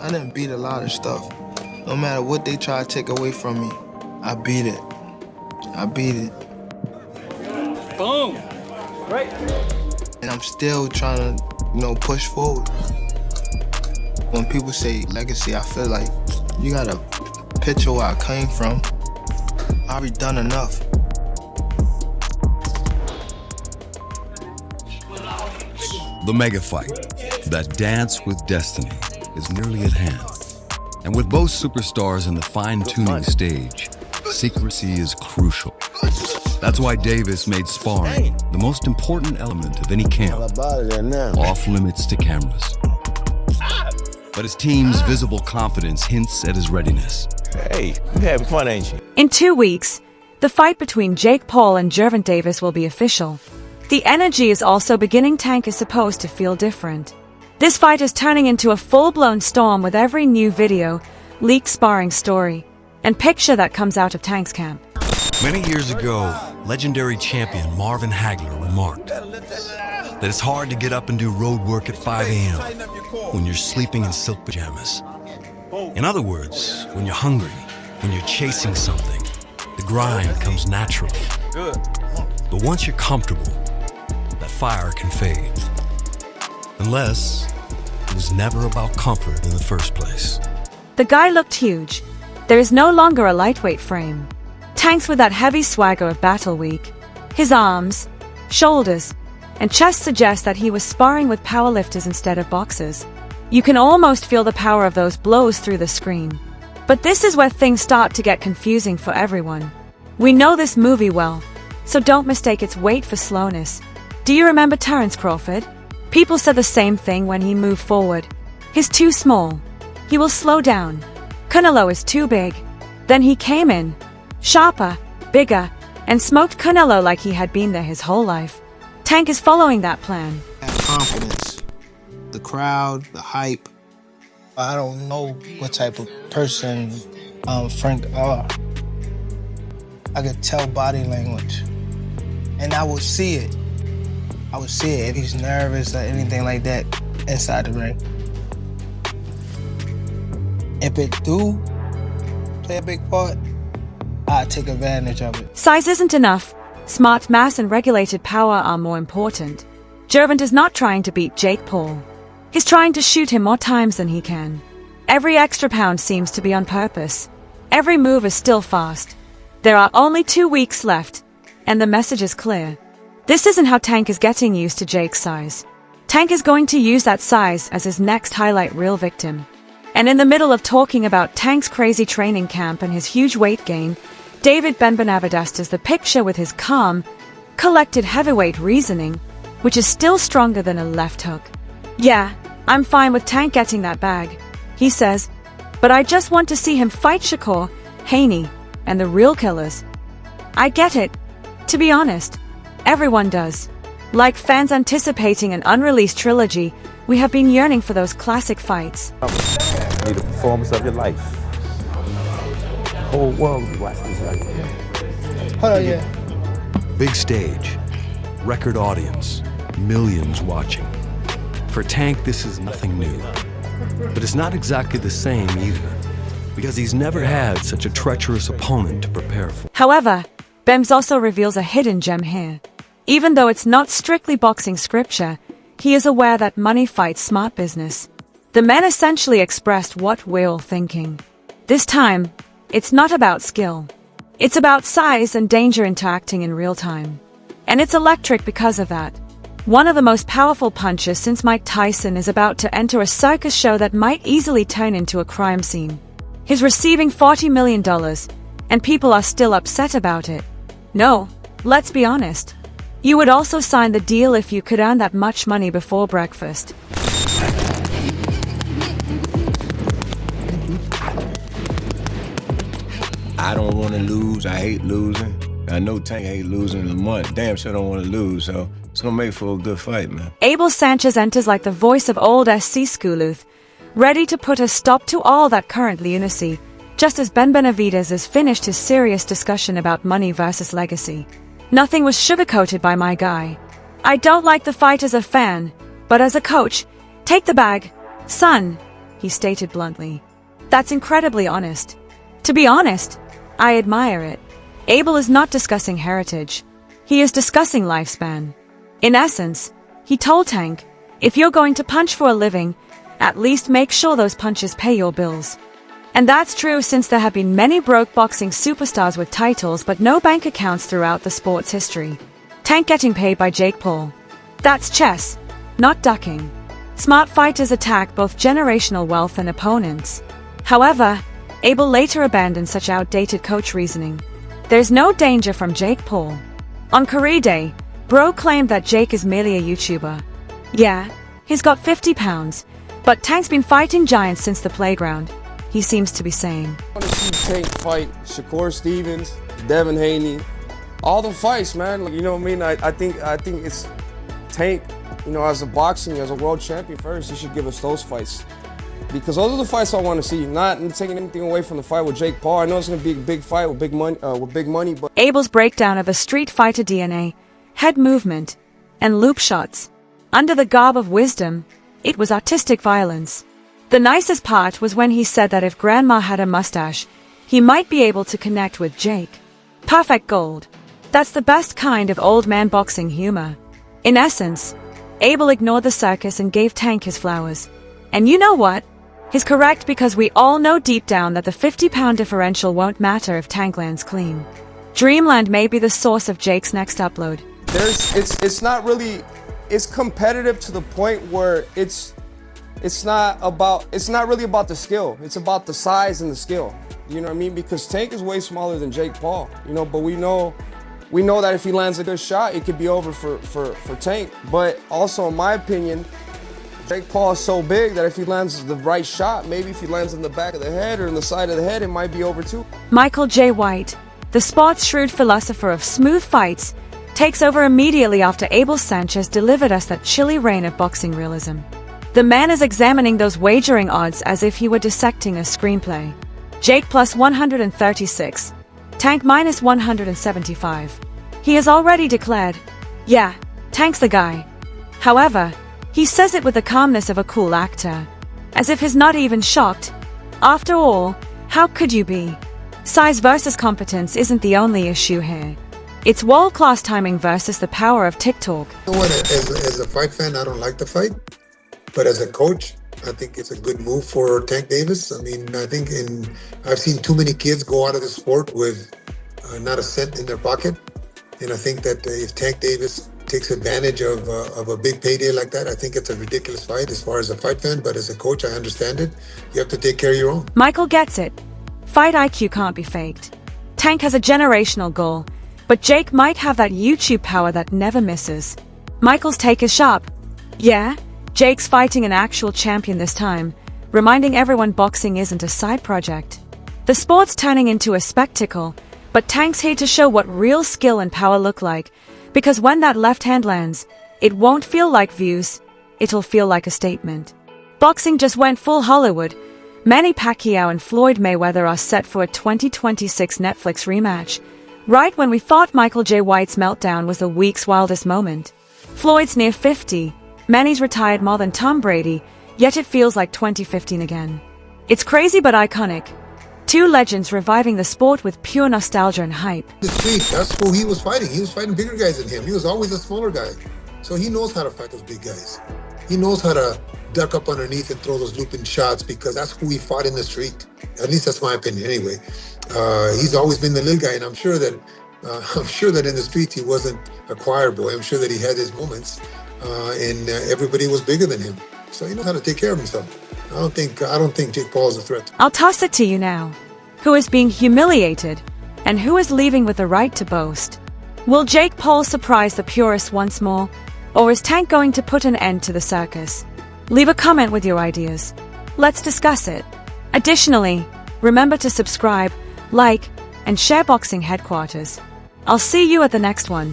I done beat a lot of stuff. No matter what they try to take away from me, I beat it. I beat it. Boom. Right. And I'm still trying to, push forward. When people say legacy, I feel like you gotta picture where I came from. I already done enough. The mega fight, that dance with destiny, is nearly at hand. And with both superstars in the fine-tuning stage, secrecy is crucial. That's why Davis made sparring the most important element of any camp, off limits to cameras. But his team's visible confidence hints at his readiness. Hey, you having fun, ain't you? In 2 weeks, the fight between Jake Paul and Gervonta Davis will be official. The energy is also beginning. Tank is supposed to feel different. This fight is turning into a full-blown storm with every new video, leaked sparring story, and picture that comes out of Tank's camp. Many years ago, legendary champion Marvin Hagler remarked that it's hard to get up and do road work at 5 a.m. when you're sleeping in silk pajamas. In other words, when you're hungry, when you're chasing something, the grind comes naturally. But once you're comfortable, that fire can fade. Unless it was never about comfort in the first place. The guy looked huge. There is no longer a lightweight frame. Tank's with that heavy swagger of Battle Week. His arms, shoulders, and chest suggest that he was sparring with powerlifters instead of boxers. You can almost feel the power of those blows through the screen. But this is where things start to get confusing for everyone. We know this movie well, so don't mistake its weight for slowness. Do you remember Terrence Crawford? People said the same thing when he moved forward. He's too small. He will slow down. Canelo is too big. Then he came in, sharper, bigger, and smoked Canelo like he had been there his whole life. Tank is following that plan. Have confidence. The crowd, the hype. I don't know what type of person Frank are. I could tell body language. And I would see it. I would see it if he's nervous or anything like that inside the ring. If it do play a big part, I take advantage of it. Size isn't enough. Smart mass and regulated power are more important. Gervonta is not trying to beat Jake Paul. He's trying to shoot him more times than he can. Every extra pound seems to be on purpose. Every move is still fast. There are only 2 weeks left, and the message is clear. This isn't how Tank is getting used to Jake's size. Tank is going to use that size as his next highlight reel victim. And in the middle of talking about Tank's crazy training camp and his huge weight gain, David Benavidez the picture with his calm, collected heavyweight reasoning, which is still stronger than a left hook. Yeah, I'm fine with Tank getting that bag, he says, but I just want to see him fight Shakur, Haney, and the real killers. I get it. To be honest, everyone does. Like fans anticipating an unreleased trilogy, we have been yearning for those classic fights. Be the performance of your life. The whole world will watch this right. Hold on, yeah. Big stage, record audience, millions watching. For Tank, this is nothing new. But it's not exactly the same either, because he's never had such a treacherous opponent to prepare for. However, Bems also reveals a hidden gem here. Even though it's not strictly boxing scripture, he is aware that money fights smart business. The men essentially expressed what we're all thinking. This time, it's not about skill. It's about size and danger interacting in real time. And it's electric because of that. One of the most powerful punches since Mike Tyson is about to enter a circus show that might easily turn into a crime scene. He's receiving $40 million, and people are still upset about it. No, let's be honest. You would also sign the deal if you could earn that much money before breakfast. I don't want to lose. I hate losing. I know Tank hate losing Lamont. Damn sure don't want to lose, so it's gonna make for a good fight, man. Abel Sanchez enters like the voice of old SC Schoolooth, ready to put a stop to all that current lunacy, just as Benavidez has finished his serious discussion about money versus legacy. Nothing was sugarcoated by my guy. I don't like the fight as a fan, but as a coach, take the bag, son. he stated bluntly. That's incredibly honest. To be honest, I admire it. Abel is not discussing heritage. He is discussing lifespan. In essence, he told Tank, if you're going to punch for a living, at least make sure those punches pay your bills. And that's true since there have been many broke boxing superstars with titles but no bank accounts throughout the sport's history. Tank getting paid by Jake Paul. That's chess, not ducking. Smart fighters attack both generational wealth and opponents. However, Abel later abandoned such outdated coach reasoning. There's no danger from Jake Paul. On career day, Bro claimed that Jake is merely a YouTuber. Yeah, he's got 50 pounds, but Tank's been fighting giants since the playground, he seems to be saying. I want to see Tank fight Shakur Stevens, Devin Haney, all the fights, man. Like, you know what I mean? I think it's Tank, you know, as a world champion first, he should give us those fights. Because those are the fights I want to see, not taking anything away from the fight with Jake Paul. I know it's going to be a big fight with big money, but... Abel's breakdown of a street fighter DNA, head movement, and loop shots. Under the garb of wisdom, it was artistic violence. The nicest part was when he said that if Grandma had a mustache, he might be able to connect with Jake. Perfect gold. That's the best kind of old man boxing humor. In essence, Abel ignored the circus and gave Tank his flowers. And you know what? He's correct because we all know deep down that the 50-pound differential won't matter if Tank lands clean. Dreamland may be the source of Jake's next upload. It's not really, it's competitive to the point where it's not really about the skill. It's about the size and the skill. You know what I mean? Because Tank is way smaller than Jake Paul. You know, but we know that if he lands a good shot, it could be over for Tank. But also, in my opinion, Jake Paul is so big that if he lands the right shot, maybe if he lands in the back of the head or in the side of the head, it might be over too. Michael J. White, the sport's shrewd philosopher of smooth fights, takes over immediately after Abel Sanchez delivered us that chilly rain of boxing realism. The man is examining those wagering odds as if he were dissecting a screenplay. Jake plus 136, Tank minus 175. He has already declared, yeah, Tank's the guy. However, he says it with the calmness of a cool actor, as if he's not even shocked. After all, how could you be? Size versus competence isn't the only issue here. It's world-class timing versus the power of TikTok. You know what, as a fight fan, I don't like the fight, but as a coach, I think it's a good move for Tank Davis. I mean, I've seen too many kids go out of the sport with not a cent in their pocket, and I think that if Tank Davis takes advantage of a big payday like that, I think it's a ridiculous fight as far as a fight fan, but as a coach, I understand it. You have to take care of your own. Michael gets it. Fight IQ can't be faked. Tank has a generational goal, but Jake might have that YouTube power that never misses. Michael's take is sharp. Yeah, Jake's fighting an actual champion this time, reminding everyone boxing isn't a side project. The sport's turning into a spectacle, but Tank's here to show what real skill and power look like, because when that left hand lands, it won't feel like views, it'll feel like a statement. Boxing just went full Hollywood. Manny Pacquiao and Floyd Mayweather are set for a 2026 Netflix rematch, right when we thought Michael J. White's meltdown was the week's wildest moment. Floyd's near 50, Manny's retired more than Tom Brady, yet it feels like 2015 again. It's crazy but iconic. Two legends reviving the sport with pure nostalgia and hype. The street, that's who he was fighting. He was fighting bigger guys than him. He was always a smaller guy. So he knows how to fight those big guys. He knows how to duck up underneath and throw those looping shots because that's who he fought in the street. At least that's my opinion anyway. He's always been the little guy, and I'm sure that in the streets he wasn't a choir boy. I'm sure that he had his moments, and everybody was bigger than him. So he knows how to take care of himself. I don't think Jake Paul is a threat. I'll toss it to you now. Who is being humiliated, and who is leaving with the right to boast? Will Jake Paul surprise the purists once more, or is Tank going to put an end to the circus? Leave a comment with your ideas. Let's discuss it. Additionally, remember to subscribe, like, and share Boxing Headquarters. I'll see you at the next one.